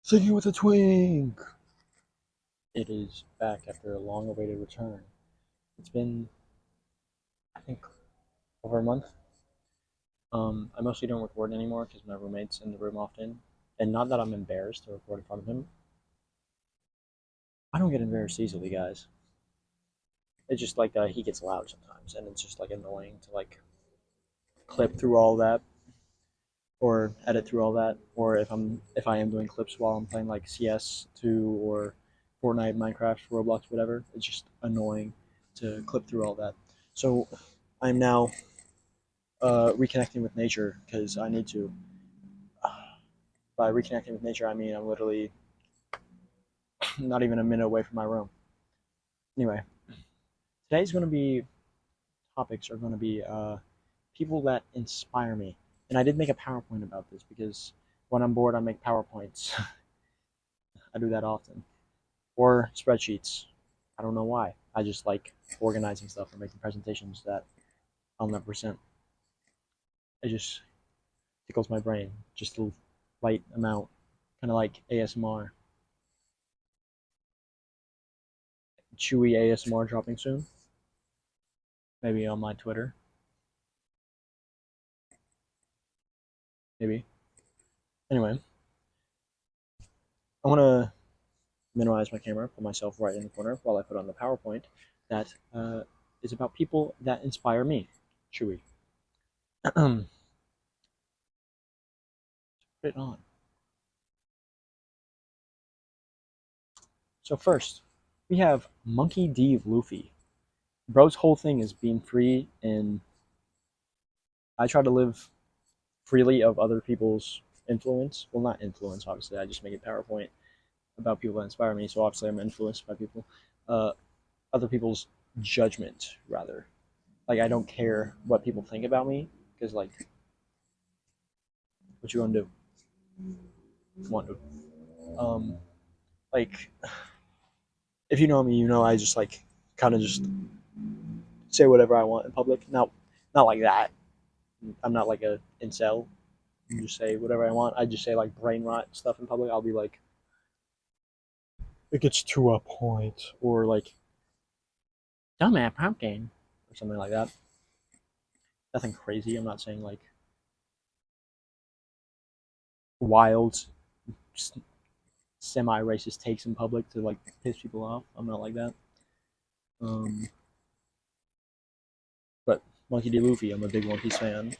Thinking with a Twink! It is back after a long awaited return. It's been, I think, over a month. I mostly don't record anymore because my roommate's in the room often. And not that I'm embarrassed to record in front of him. I don't get embarrassed easily, guys. It's just like he gets loud sometimes, and it's just like annoying to like clip through all that or edit through all that. Or if I am doing clips while I'm playing like CS2 or Fortnite, Minecraft, Roblox, whatever, it's just annoying to clip through all that. So I'm now reconnecting with nature because I need to. By reconnecting with nature, I mean I'm literally not even a minute away from my room. Anyway, today's going to be topics are going to be people that inspire me. And I did make a PowerPoint about this because when I'm bored, I make PowerPoints. I do that often. Or spreadsheets. I don't know why. I just like organizing stuff or making presentations that I'll never present. It just tickles my brain, just a light amount, kind of like ASMR. Chewy ASMR dropping soon. Maybe on my Twitter. Maybe. Anyway, I want to minimize my camera, put myself right in the corner while I put on the PowerPoint that is about people that inspire me. Chewy. Put it on. So first, we have Monkey D. Luffy. Bro's whole thing is being free, and I try to live freely of other people's influence. Well, not influence, obviously. I just make a PowerPoint about people that inspire me, so obviously I'm influenced by people. Uh, Other people's judgment, rather. Like, I don't care what people think about me, because, like, what you gonna do? Come on, dude. Um, like, if you know me, you know I just, like, kind of just say whatever I want in public. Not like that. I'm not like a incel. You just say whatever I want. I just say like brain rot stuff in public. I'll be like, it gets to a point, or like, dumbass pumpkin, or something like that. Nothing crazy. I'm not saying like wild, semi-racist takes in public to like piss people off. I'm not like that. Um, but Monkey D. Luffy, I'm a big One Piece fan.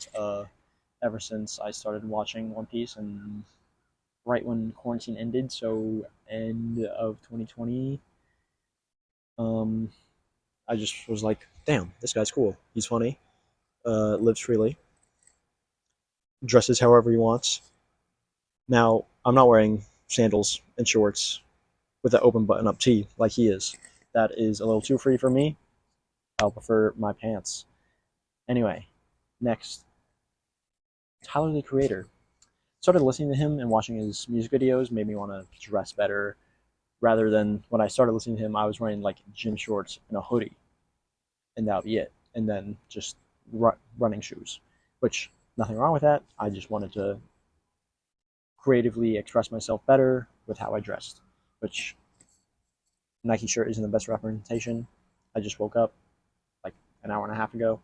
Ever since I started watching One Piece, and right when quarantine ended, so end of 2020, um, I just was like, damn, this guy's cool. He's funny. Lives freely. Dresses however he wants. Now, I'm not wearing sandals and shorts with an open button up tee like he is. That is a little too free for me. I'll prefer my pants. Anyway, next, Tyler the Creator. Started listening to him and watching his music videos made me want to dress better. Rather than when I started listening to him, I was wearing like gym shorts and a hoodie, and that would be it. And then just running shoes, which nothing wrong with that. I just wanted to creatively express myself better with how I dressed, which Nike shirt isn't the best representation. I just woke up like an hour and a half ago.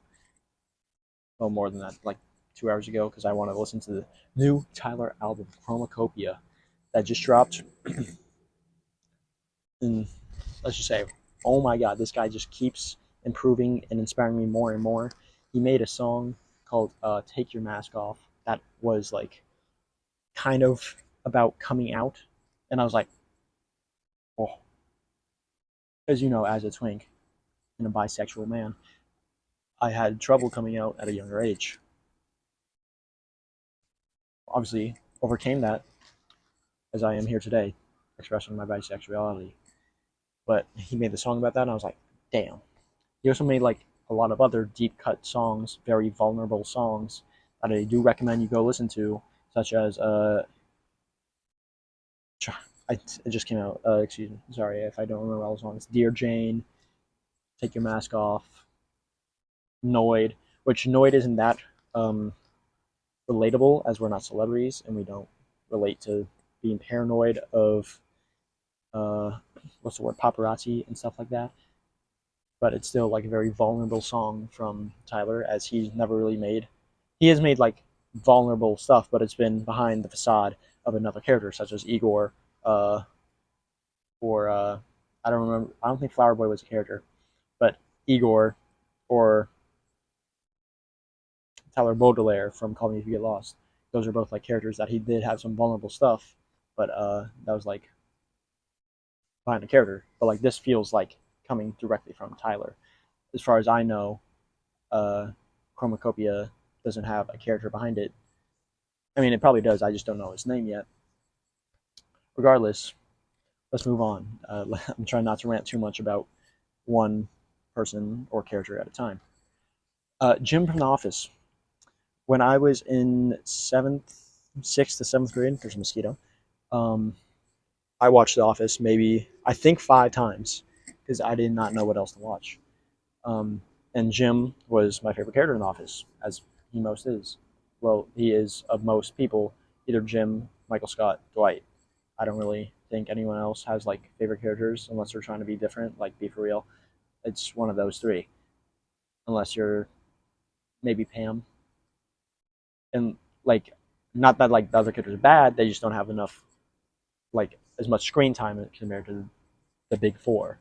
Well, more than that, like 2 hours ago, because I want to listen to the new Tyler album, Chromacopia, that just dropped. And let's just say, oh my god, this guy just keeps improving and inspiring me more and more. He made a song called Take Your Mask Off that was like kind of about coming out. And I was like, oh, as you know, as a twink and a bisexual man, I had trouble coming out at a younger age. Obviously, overcame that as I am here today, expressing my bisexuality. But he made the song about that, and I was like, damn. He also made like a lot of other deep cut songs, very vulnerable songs that I do recommend you go listen to, such as it just came out. Excuse me, sorry if I don't remember all the songs. Dear Jane, Take Your Mask Off, Noid, which Noid isn't that um, relatable as we're not celebrities and we don't relate to being paranoid of uh, what's the word, paparazzi and stuff like that. But it's still like a very vulnerable song from Tyler, as he's never really made. He has made like vulnerable stuff, but it's been behind the facade of another character, such as Igor, uh, or I don't remember. I don't think Flower Boy was a character, but Igor, or Tyler Baudelaire from Call Me If You Get Lost. Those are both like characters that he did have some vulnerable stuff, but that was like behind the character. But like this feels like coming directly from Tyler. As far as I know, uh, Chromacopia doesn't have a character behind it. I mean, it probably does. I just don't know his name yet. Regardless, let's move on. I'm trying not to rant too much about one person or character at a time. Jim from The Office. When I was in sixth to seventh grade, there's a mosquito. Um, I watched The Office maybe I think 5 times because I did not know what else to watch. Um, and Jim was my favorite character in The Office, as he most is. Well, he is of most people, either Jim, Michael Scott, Dwight. I don't really think anyone else has like favorite characters unless they're trying to be different, like be for real. It's one of those three, unless you're maybe Pam. And like, not that like the other characters are bad, they just don't have enough like as much screen time compared to the big four.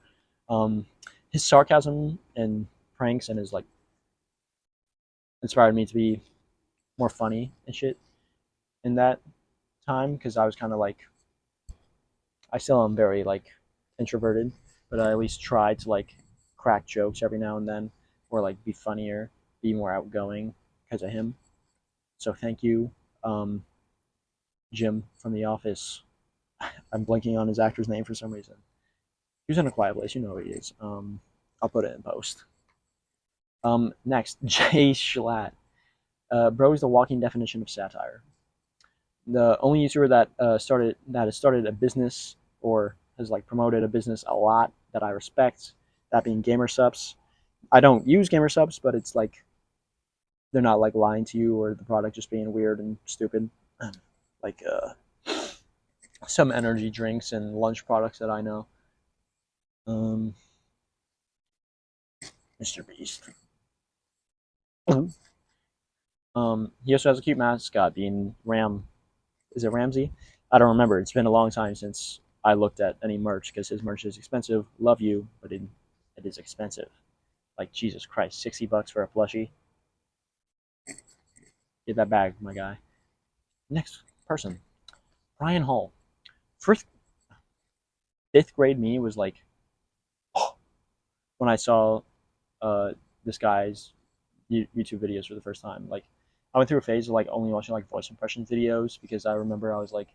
Um, his sarcasm and pranks and his like inspired me to be more funny and shit in that time because I was kind of like I still am very like introverted, but I at least try to like crack jokes every now and then or like be funnier, be more outgoing because of him. So thank you, um, Jim from The Office. I'm blanking on his actor's name for some reason. He was in A Quiet Place, you know who he is. I'll put it in post. Next, Jay Schlatt. Bro is the walking definition of satire. The only YouTuber that has started a business or has like promoted a business a lot that I respect, that being Gamer Subs. I don't use Gamer Subs, but it's like they're not like lying to you or the product just being weird and stupid. Like some energy drinks and lunch products that I know. Um, Mr. Beast. He also has a cute mascot, being Ram. Is it Ramsey? I don't remember. It's been a long time since I looked at any merch because his merch is expensive. Love you, but it is expensive. Like Jesus Christ, $60 for a plushie. Get that bag, my guy. Next person, Brian Hall. First, fifth grade me was like when I saw uh, this guy's YouTube videos for the first time. Like I went through a phase of like only watching like voice impression videos because I remember I was like,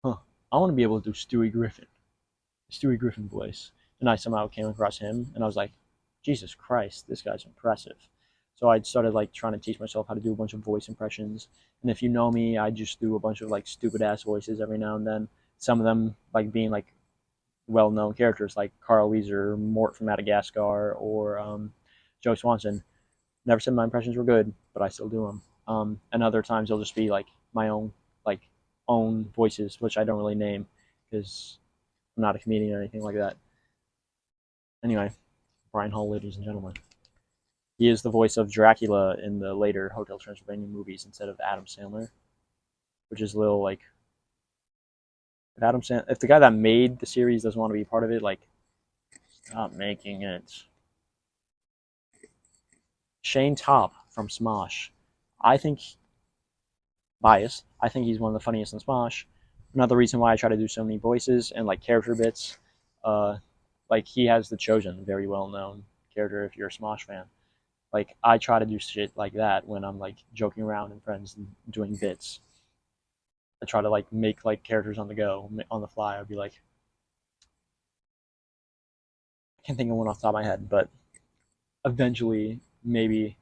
huh, I want to be able to do Stewie Griffin voice, and I somehow came across him, and I was like, Jesus Christ, this guy's impressive. So I started like trying to teach myself how to do a bunch of voice impressions, and if you know me, I just do a bunch of like stupid ass voices every now and then. Some of them like being like well known characters like Carl Weezer, Mort from Madagascar, or Joe Swanson. Never said my impressions were good, but I still do them. And other times they'll just be like my own like own voices, which I don't really name because I'm not a comedian or anything like that. Anyway, Brian Hall, ladies and gentlemen. He is the voice of Dracula in the later Hotel Transylvania movies instead of Adam Sandler, which is a little like if the guy that made the series doesn't want to be part of it, like stop making it. Shane Top from Smosh. I think biased. I think he's one of the funniest in Smosh. Another reason why I try to do so many voices and like character bits. Uh, like he has the Chosen, very well known character if you're a Smosh fan. Like I try to do shit like that when I'm like joking around and friends and doing bits. I try to like make like characters on the go, on the fly. I'd be like, I can't think of one off the top of my head, but eventually maybe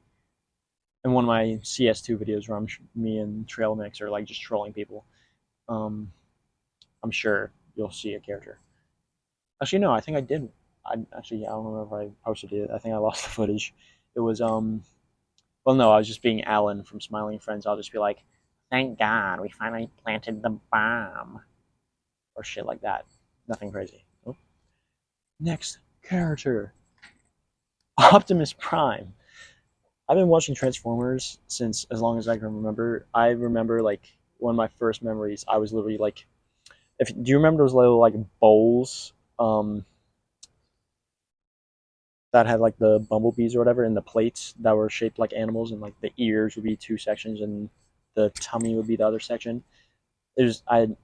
in one of my CS2 videos where me and Trail Mix are like just trolling people, um, I'm sure you'll see a character. Actually, no, I think I did. I don't remember if I posted it. I think I lost the footage. It was well, no, I was just being Alan from Smiling Friends. I'll just be like, Thank God we finally planted the bomb. Or shit like that. Nothing crazy. Oh. Next character Optimus Prime. I've been watching Transformers since as long as I can remember. I remember like one of my first memories. I was literally like, if do you remember those little like bowls that had like the bumblebees or whatever, and the plates that were shaped like animals, and like the ears would be two sections, and the tummy would be the other section. There's I had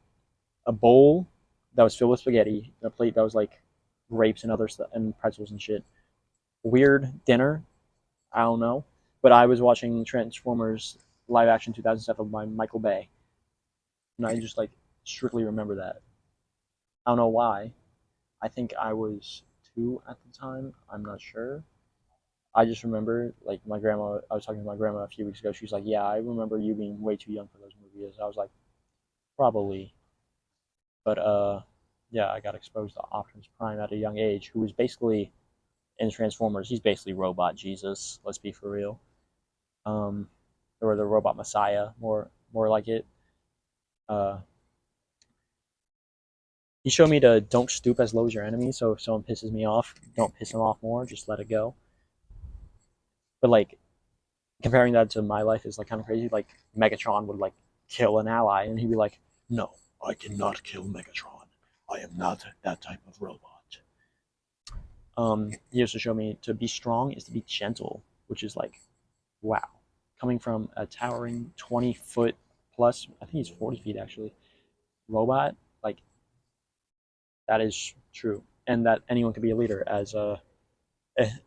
a bowl that was filled with spaghetti, and a plate that was like grapes and other stuff and pretzels and shit. Weird dinner. I don't know, but I was watching Transformers live action 2007 by Michael Bay, and I just like strictly remember that. I don't know why. I think I was 2 at the time. I'm not sure. I just remember like my grandma. I was talking to my grandma a few weeks ago. She's like, "Yeah, I remember you being way too young for those movies." I was like, "Probably," but yeah, I got exposed to Optimus Prime at a young age, who was basically in Transformers. He's basically robot Jesus. Let's be for real. Um, or the robot Messiah, more like it. Uh, he showed me to don't stoop as low as your enemy. So if someone pisses me off, don't piss them off more. Just let it go. But like comparing that to my life is like kind of crazy. Like Megatron would like kill an ally, and he'd be like, "No, I cannot kill Megatron. I am not that type of robot." He used to show me to be strong is to be gentle, which is like, wow, coming from a towering 20 foot plus, I think he's 40 feet actually, robot. Like that is true, and that anyone could be a leader. As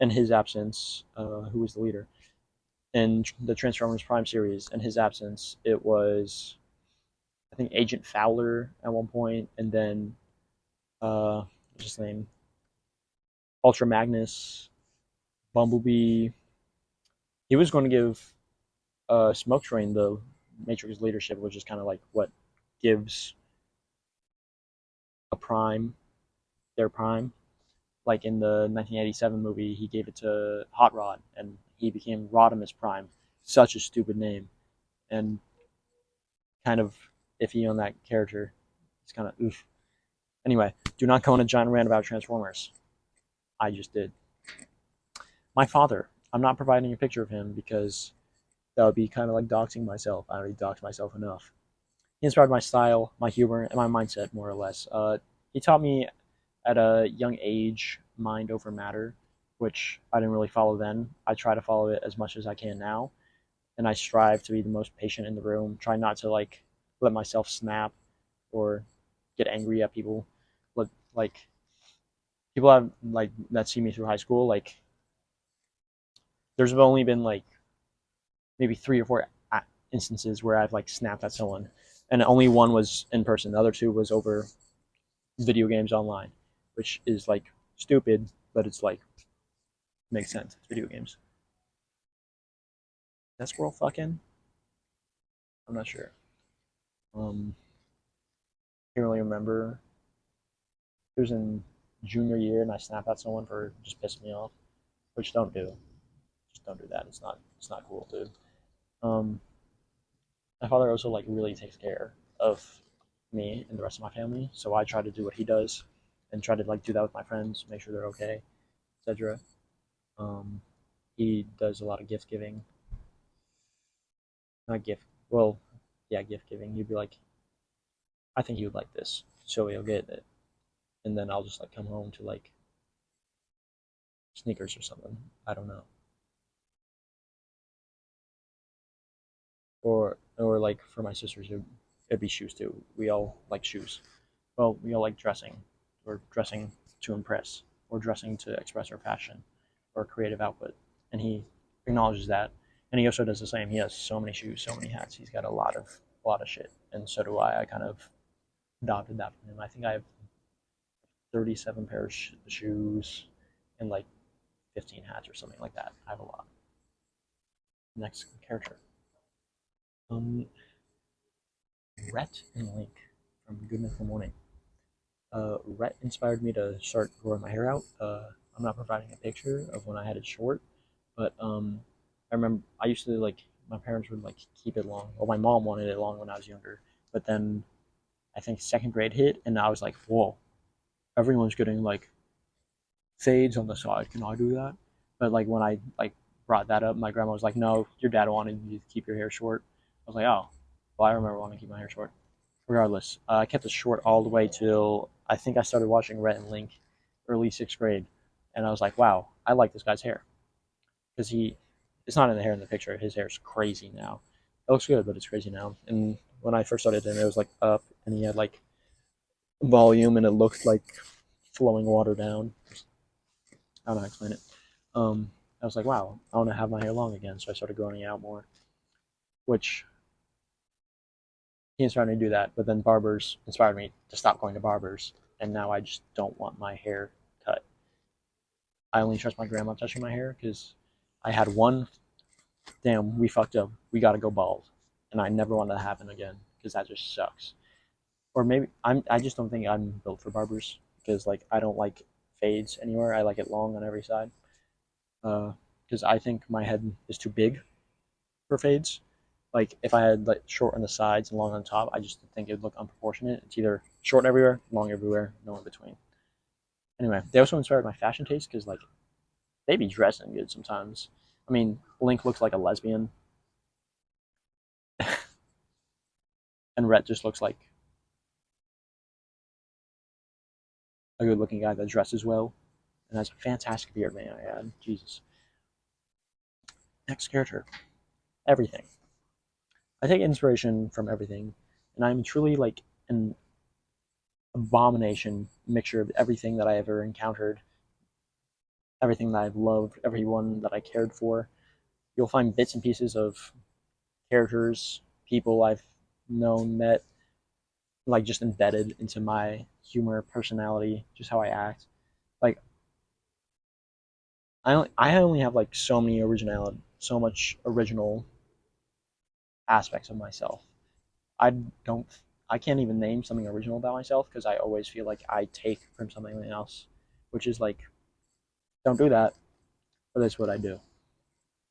in his absence, who was the leader in the Transformers Prime series? In his absence, it was I think Agent Fowler at one point, and then what's his name? Ultra Magnus, Bumblebee. He was going to give Smoke Train the Matrix leadership, which is kind of like what gives a prime their prime. Like in the 1987 movie, he gave it to Hot Rod, and he became Rodimus Prime. Such a stupid name, and kind of iffy on that character. It's kind of oof. Anyway, do not go on a giant rant about Transformers. I just did. My father. I'm not providing a picture of him because that would be kind of like doxing myself. I already doxed myself enough. He inspired my style, my humor, and my mindset more or less. He taught me at a young age mind over matter, which I didn't really follow then. I try to follow it as much as I can now, and I strive to be the most patient in the room. Try not to like let myself snap or get angry at people. But like people have like that see me through high school, like there's only been like maybe 3 or 4 instances where I've like snapped at someone, and only one was in person. The other two was over video games online, which is like stupid, but it's like makes sense. It's video games. That squirrel fucking? I'm not sure. Um, can't really remember. It was in junior year, and I snapped at someone for just pissing me off, which don't do. Just don't do that. It's not cool, dude. Um, my father also like really takes care of me and the rest of my family, so I try to do what he does, and try to like do that with my friends, make sure they're okay, etc. Um, he does a lot of gift giving, not gift. Well, yeah, gift giving. He'd be like, I think you would like this, so he'll get it, and then I'll just like come home to like sneakers or something. I don't know, or like for my sisters, it'd be shoes too. We all like shoes. Well, we all like dressing, or dressing to impress, or dressing to express our passion or creative output, and he acknowledges that. And he also does the same. He has so many shoes, so many hats. He's got a lot of shit, and so do I. I kind of adopted that from him. I think I have 37 pairs of shoes and like 15 hats or something like that. I have a lot. Next character. Um, Rhett and Link from Good Mythical Morning. Rhett inspired me to start growing my hair out. I'm not providing a picture of when I had it short, but I remember I used to like my parents would like keep it long. Well, my mom wanted it long when I was younger, but then I think second grade hit, and I was like, whoa, everyone's getting like fades on the side. Can I do that? But like when I like brought that up, my grandma was like, no, your dad wanted you to keep your hair short. I was like, oh, well, I remember wanting to keep my hair short. Regardless, I kept it short all the way till I think I started watching Rhett and Link, early sixth grade, and I was like, wow, I like this guy's hair because it's not in the hair in the picture. His hair's crazy now. It looks good, but it's crazy now. And when I first started him, it was like up, and he had like volume, and it looked like flowing water down. I don't know how to explain it. I was like, wow, I want to have my hair long again, so I started growing it out more, which he inspired me to do that. But then barbers inspired me to stop going to barbers, and now I just don't want my hair cut. I only trust my grandma touching my hair because I had one. Damn, we fucked up. We got to go bald, and I never want that to happen again because that just sucks. Or maybe I just don't think I'm built for barbers because like I don't like fades anywhere. I like it long on every side. Because I think my head is too big for fades. Like if I had like short on the sides and long on top, I just think it'd look unproportionate. It's either short everywhere, long everywhere, no in between. Anyway, they also inspired my fashion taste because like they be dressing good sometimes. I mean, Link looks like a lesbian, and Rhett just looks like a good-looking guy that dresses well and has a fantastic beard. Man, I add, Jesus. Next character, everything. I take inspiration from everything, and I'm truly like an abomination mixture of everything that I ever encountered, everything that I've loved, everyone that I cared for. You'll find bits and pieces of characters, people I've known, met, like just embedded into my humor, personality, just how I act. Like I only have like so many originality, so much original aspects of myself. I don't I can't even name something original about myself because I always feel like I take from something else, which is like don't do that, but that's what I do.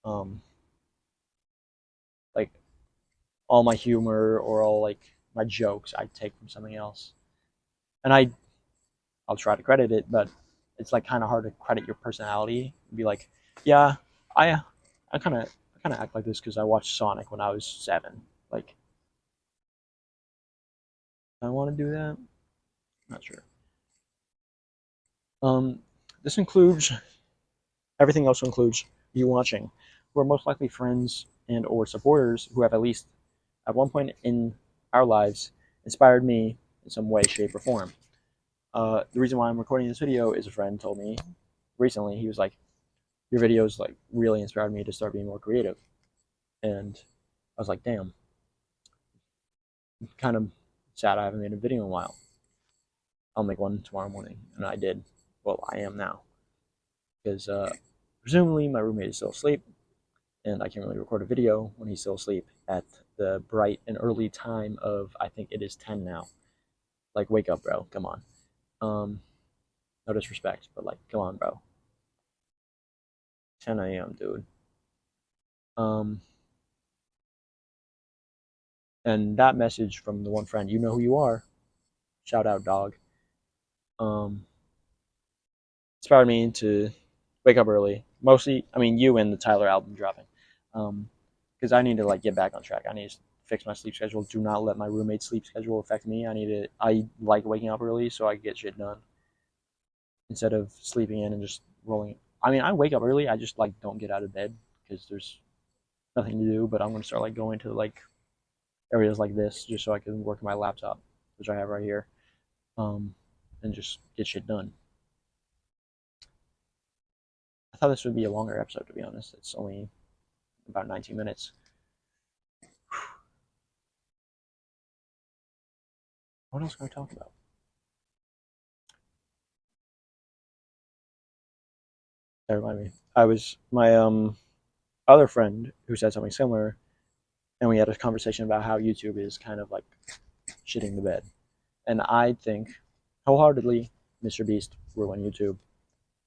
Um, like all my humor or all like my jokes I take from something else, and I'll try to credit it, but it's like kind of hard to credit your personality and be like, yeah, I I kind of act like this because I watched Sonic when I was 7. Like I want to do that. Not sure. Um, this includes everything else includes you watching, who are most likely friends and or supporters who have at least at one point in our lives inspired me in some way, shape, or form. The reason why I'm recording this video is a friend told me recently. He was like, "Your videos like really inspired me to start being more creative," and I was like, "Damn, I'm kind of sad I haven't made a video in a while. I'll make one tomorrow morning," and I did. Well, I am now because presumably my roommate is still asleep, and I can't really record a video when he's still asleep at the bright and early time of I think it is 10 now. Like, wake up, bro. Come on. Um, no disrespect, but like, come on, bro. 10 a.m., dude. Um, and that message from the one friend, you know who you are. Shout out, dog. Um, inspired me to wake up early. Mostly, I mean, you and the Tyler album dropping. Because I need to like get back on track. I need to fix my sleep schedule. Do not let my roommate's sleep schedule affect me. I like waking up early so I can get shit done instead of sleeping in and just rolling. I mean, I wake up early. I just like don't get out of bed because there's nothing to do. But I'm gonna start like going to like areas like this just so I can work on my laptop, which I have right here, um, and just get shit done. I thought this would be a longer episode, to be honest. It's only about 19 minutes. What else can I talk about? That reminded me. I was my other friend who said something similar, and we had a conversation about how YouTube is kind of like shitting the bed. And I think wholeheartedly Mr. Beast ruined YouTube.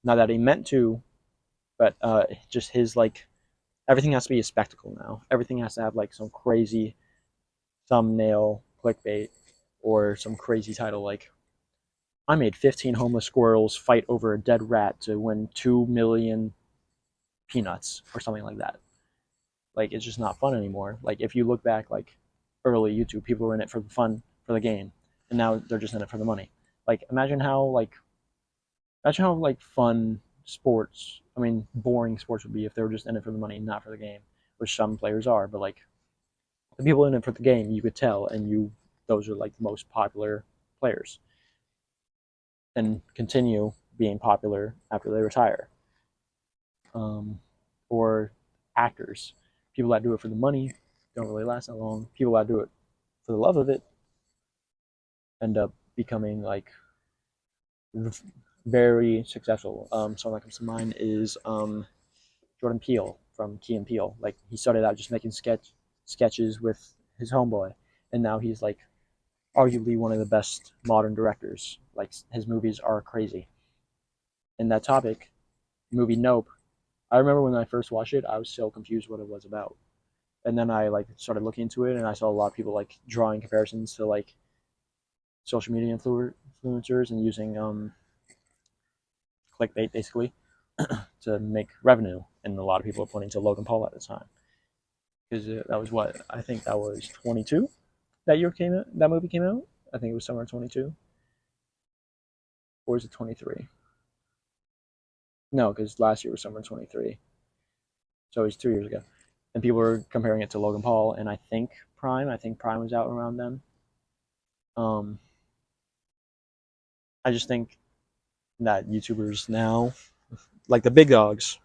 Not that he meant to, but just his like everything has to be a spectacle now. Everything has to have like some crazy thumbnail clickbait or some crazy title like I made 15 homeless squirrels fight over a dead rat to win 2 million peanuts or something like that. Like it's just not fun anymore. Like if you look back like early YouTube, people were in it for the fun for the game, and now they're just in it for the money. Like imagine how like fun sports, I mean boring sports would be if they were just in it for the money, not for the game, which some players are, but like the people in it for the game, you could tell, and those are like the most popular players, and continue being popular after they retire. Or actors, people that do it for the money don't really last that long. People that do it for the love of it end up becoming like very successful. Someone that comes to mind is Jordan Peele from Key and Peele. Like he started out just making sketches with his homeboy, and now he's like arguably one of the best modern directors. Like his movies are crazy. And that topic, movie Nope, I remember when I first watched it, I was so confused what it was about. And then I like started looking into it, and I saw a lot of people like drawing comparisons to like social media influencers and using clickbait basically to make revenue. And a lot of people are pointing to Logan Paul at the time because that was what I think that was 22 that year came out. That movie came out. I think it was summer 22, or is it 23? No, because last year was summer 23, so it was 2 years ago. And people were comparing it to Logan Paul, and I think Prime. I think Prime was out around then. Um, I just think that YouTubers now, like the big dogs,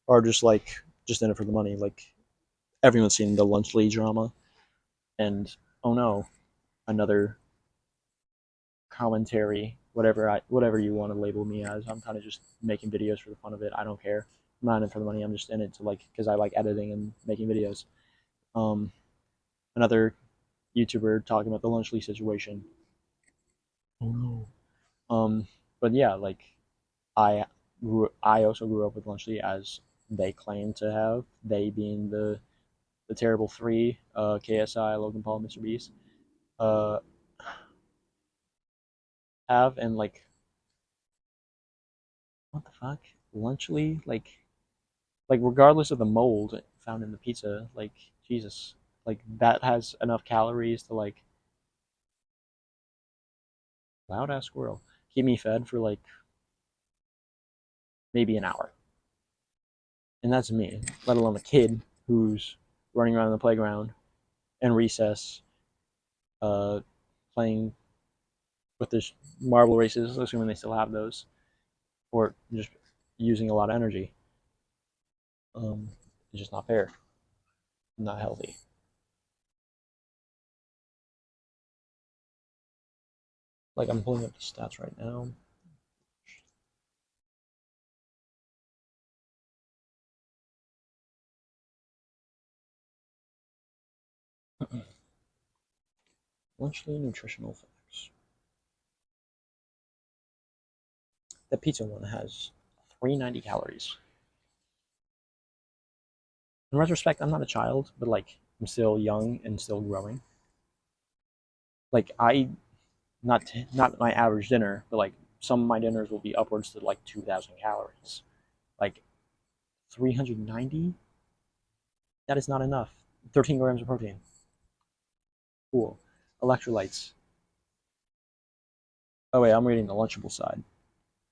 are just in it for the money. Like everyone's seen the Lunch Lee drama, and oh no, another commentary, whatever you want to label me as. I'm kind of just making videos for the fun of it. I don't care. I'm not in it for the money. I'm just in it to like because I like editing and making videos. Um, Another YouTuber talking about the Lunch Lee situation. Oh no. But yeah, like I I also grew up with Lunch Lee as they claim to have. They being the terrible three, KSI, Logan Paul, Mr. Beast, uh, have, and like what the fuck, Lunchley, like regardless of the mold found in the pizza, like Jesus, like that has enough calories to like loud ass squirrel keep me fed for like maybe an hour, and that's me, let alone a kid who's running around the playground and recess, uh, playing with the marble races, assuming they still have those, or just using a lot of energy. It's just not fair, not healthy. Like I'm pulling up the stats right now. Lunchly nutritional facts. The pizza one has 390 calories. In retrospect, I'm not a child, but like I'm still young and still growing. Like not my average dinner, but like some of my dinners will be upwards to like 2,000 calories. Like 390, that is not enough. 13 grams of protein. Cool. Electrolytes. Oh wait, I'm reading the Lunchable side.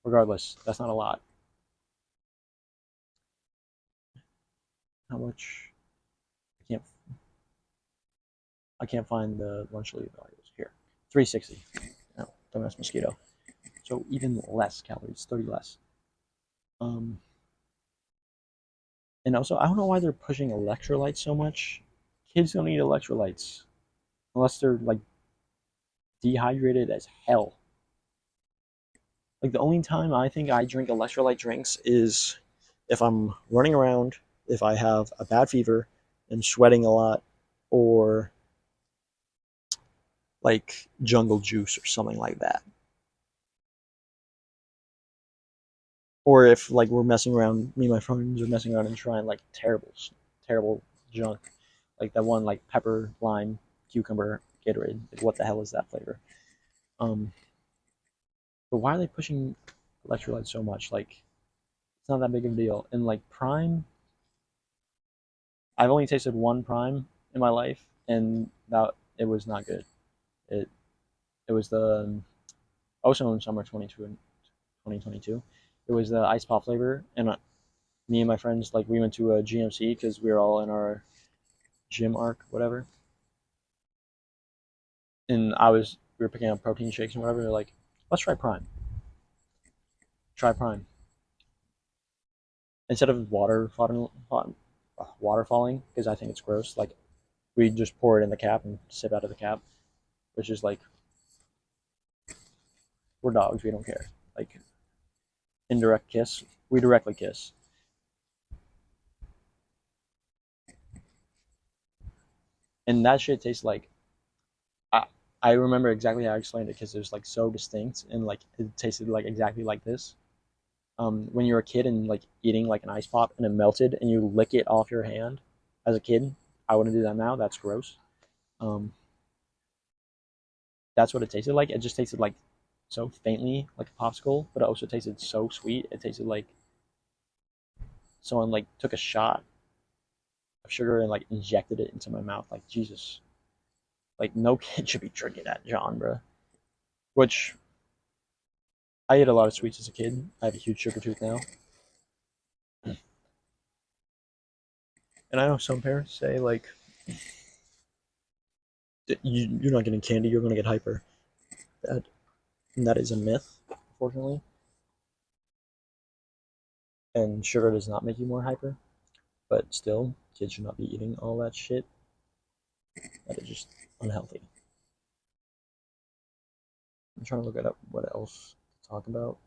Regardless, that's not a lot. How much? I can't. I can't find the Lunchly values here. 360. No, dumbass mosquito. So even less calories, 30 less. Um, and also, I don't know why they're pushing electrolytes so much. Kids don't need electrolytes unless they're like dehydrated as hell. Like the only time I think I drink electrolyte drinks is if I'm running around, if I have a bad fever and sweating a lot, or like jungle juice or something like that. Or if like we're messing around, me and my friends are messing around and trying like terribles. terrible junk, like that one like pepper, lime, cucumber Gatorade. Like, what the hell is that flavor? Um, but why are they pushing electrolytes so much? Like, it's not that big of a deal. And like Prime, I've only tasted one Prime in my life, and that it was not good. It it was the also in summer 2022. It was the ice pop flavor, and me and my friends like we went to a GMC because we were all in our gym arc, whatever. And we were picking up protein shakes and whatever. They're like, let's try Prime. Try Prime instead of water falling because I think it's gross. Like we just pour it in the cap and sip out of the cap, which is like we're dogs. We don't care. Like indirect kiss. We directly kiss. And that shit tastes like I, I remember exactly how I explained it because it was like so distinct and like it tasted like exactly like this. When you're a kid and like eating like an ice pop and it melted and you lick it off your hand as a kid, I wouldn't do that now. That's gross. Um, that's what it tasted like. It just tasted like so faintly like a popsicle, but it also tasted so sweet. It tasted like someone like took a shot of sugar and like injected it into my mouth. Like Jesus, like no kid should be drinking that, John, bro. Which I ate a lot of sweets as a kid. I have a huge sugar tooth now, and I know some parents say like you're not getting candy, you're gonna get hyper. That that is a myth, unfortunately. And sugar does not make you more hyper, but still, kids should not be eating all that shit. That is just unhealthy. I'm trying to look it up. What else to talk about?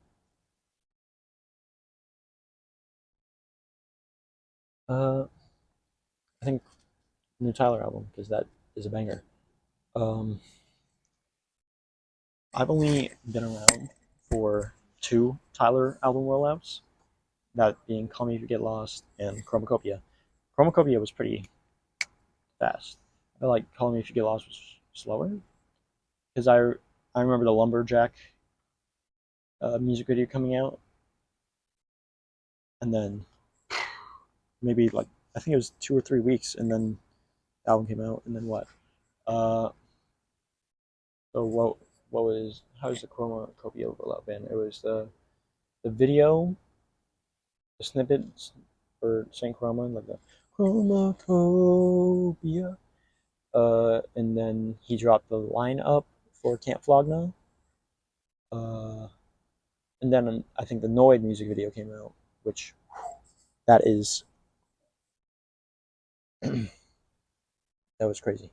I think new Tyler album because that is a banger. Um, I've only been around for two Tyler album rollouts, that being Call Me If You Get Lost and Chromacopia. Chromacopia was pretty fast. I feel like Call Me If You Get Lost was slower because I remember the Lumberjack music video coming out, and then maybe like I think it was 2 or 3 weeks, and then the album came out, and then what? Uh, so what was how's the Chromacopia rollout been? It was the video, the snippets for Saint Chroma, like the Chromacopia, and then he dropped the lineup for Can't Flog Now, uh, and then I think the Noid music video came out, which that is that was crazy.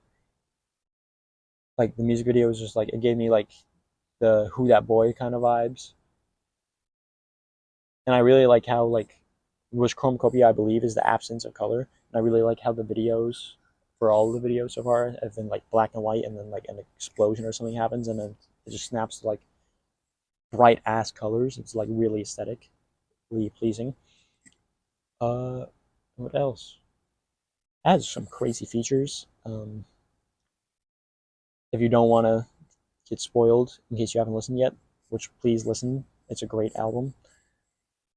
Like the music video was just like it gave me like the Who That Boy kind of vibes, and I really like how like which chromacopia I believe is the absence of color, and I really like how the videos for all of the videos so far have been like black and white, and then like an explosion or something happens, and then it just snaps to like bright ass colors. It's like really aesthetically pleasing. Uh, what else? It has some crazy features. If you don't want to get spoiled in case you haven't listened yet, which please listen. It's a great album.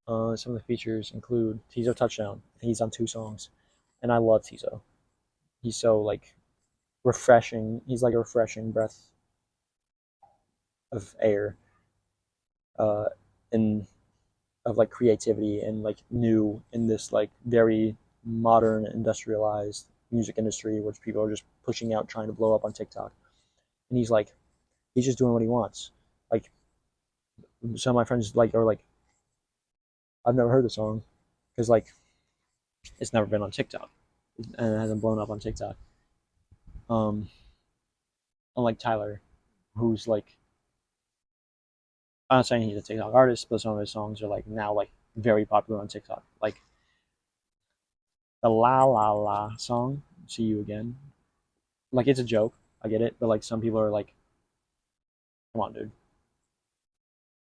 Some of the features include Tizo Touchdown. He's on two songs, and I love Tizo. He's so like refreshing. He's like a refreshing breath of air, uh, and of like creativity and like new in this like very modern industrialized music industry, which people are just pushing out, trying to blow up on TikTok. And he's just doing what he wants. Like some of my friends like are like, I've never heard the song because like it's never been on TikTok and it hasn't blown up on TikTok. Um, Unlike Tyler, who's like, I'm not saying he's a TikTok artist, but some of his songs are like now like very popular on TikTok. Like the La La La song, "See You Again." Like it's a joke, I get it, but like some people are like, "Come on, dude."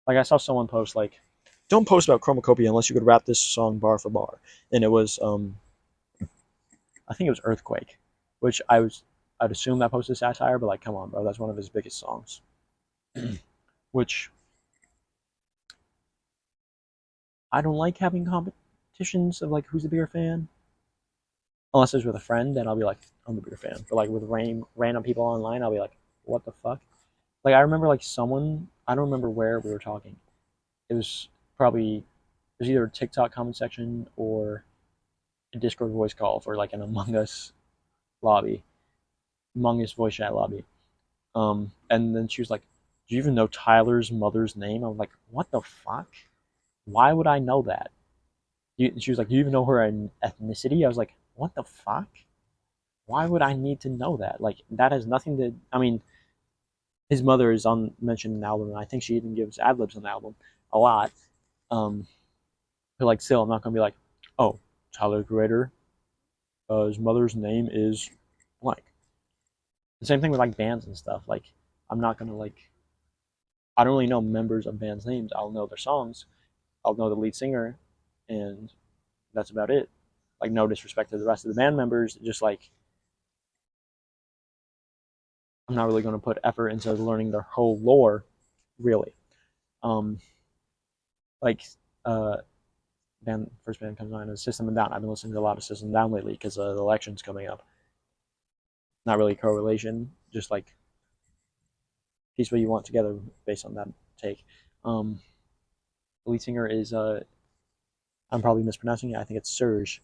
Like I saw someone post like, "Don't post about Chromacopia unless you could rap this song bar for bar," and it was I think it was Earthquake, which I'd assume that posted satire, but like, come on, bro, that's one of his biggest songs. Which I don't like having competitions of like who's the bigger fan, unless it's with a friend, then I'll be like, I'm the bigger fan. But like with random people online, I'll be like, what the fuck? Like I remember like someone, I don't remember where we were talking. It was probably it was either a TikTok comment section or a Discord voice call for like an Among Us lobby, Among Us voice chat lobby. And then she was like, "Do you even know Tyler's mother's name?" I was like, "What the fuck? Why would I know that?" She was like, "Do you even know her ethnicity?" I was like, "What the fuck? Why would I need to know that? Like that has nothing to. I mean, his mother is on mentioned in the album, and I think she even gives ad libs on the album a lot. Um, but like, still, I'm not gonna be like, oh, Tyler Creator, his mother's name is blank. The same thing with like bands and stuff. Like, I'm not gonna like. I don't really know members of bands' names. I'll know their songs. I'll know the lead singer, and that's about it. Like, no disrespect to the rest of the band members, just like I'm not really going to put effort into learning their whole lore, really. Um, like uh, band first band comes on is System and Down. I've been listening to a lot of System and Down lately because the election's coming up. Not really correlation, just like piece what you want together based on that take. Um, the lead singer is I'm probably mispronouncing it. I think it's Serge,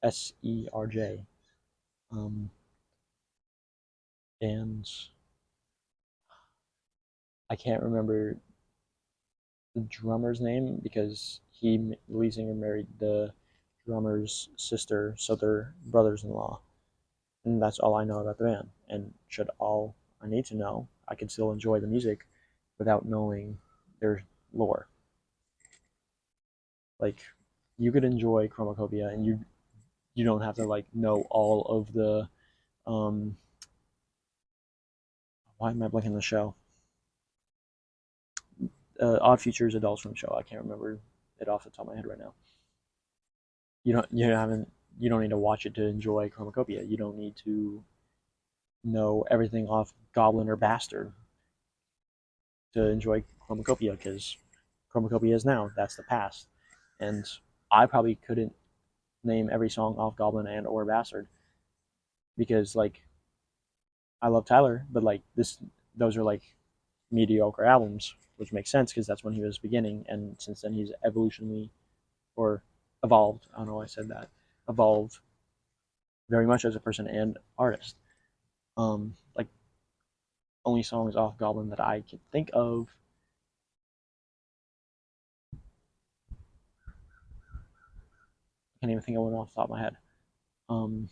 Serj. Um, and I can't remember the drummer's name because the lead singer married the drummer's sister, so they're brothers-in-law. And that's all I know about the band. And should all I need to know, I can still enjoy the music without knowing their lore. Like you could enjoy Chromacopia, and you don't have to like know all of the um. Why am I blanking the show? Odd Futures Adult Swim show. I can't remember it off the top of my head right now. You don't need to watch it to enjoy Chromacopia. You don't need to know everything off Goblin or Bastard to enjoy Chromacopia because Chromacopia is now. That's the past. And I probably couldn't name every song off Goblin and or Bastard because like I love Tyler, but like those are like mediocre albums, which makes sense because that's when he was beginning, and since then he's evolutionally or evolved. I don't know why I said that. Evolved very much as a person and artist. Like only songs off Goblin that I can think of. I can't even think of one off the top of my head. Um,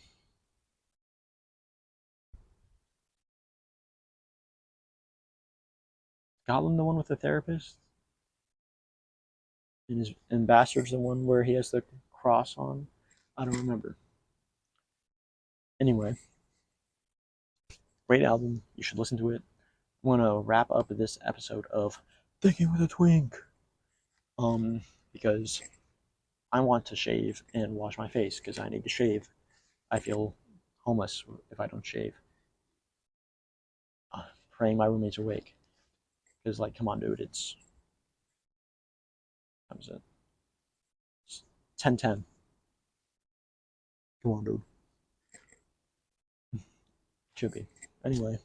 Goblin, the one with the therapist, and Bastard's the one where he has the cross on. I don't remember. Anyway, great album. You should listen to it. I want to wrap up this episode of Thinking with a Twink. Um, because I want to shave and wash my face because I need to shave. I feel homeless if I don't shave. Praying my roommate's awake because, like, come on, dude, it's what is it? It's 10:10. Come on, dude. Should be. Anyway.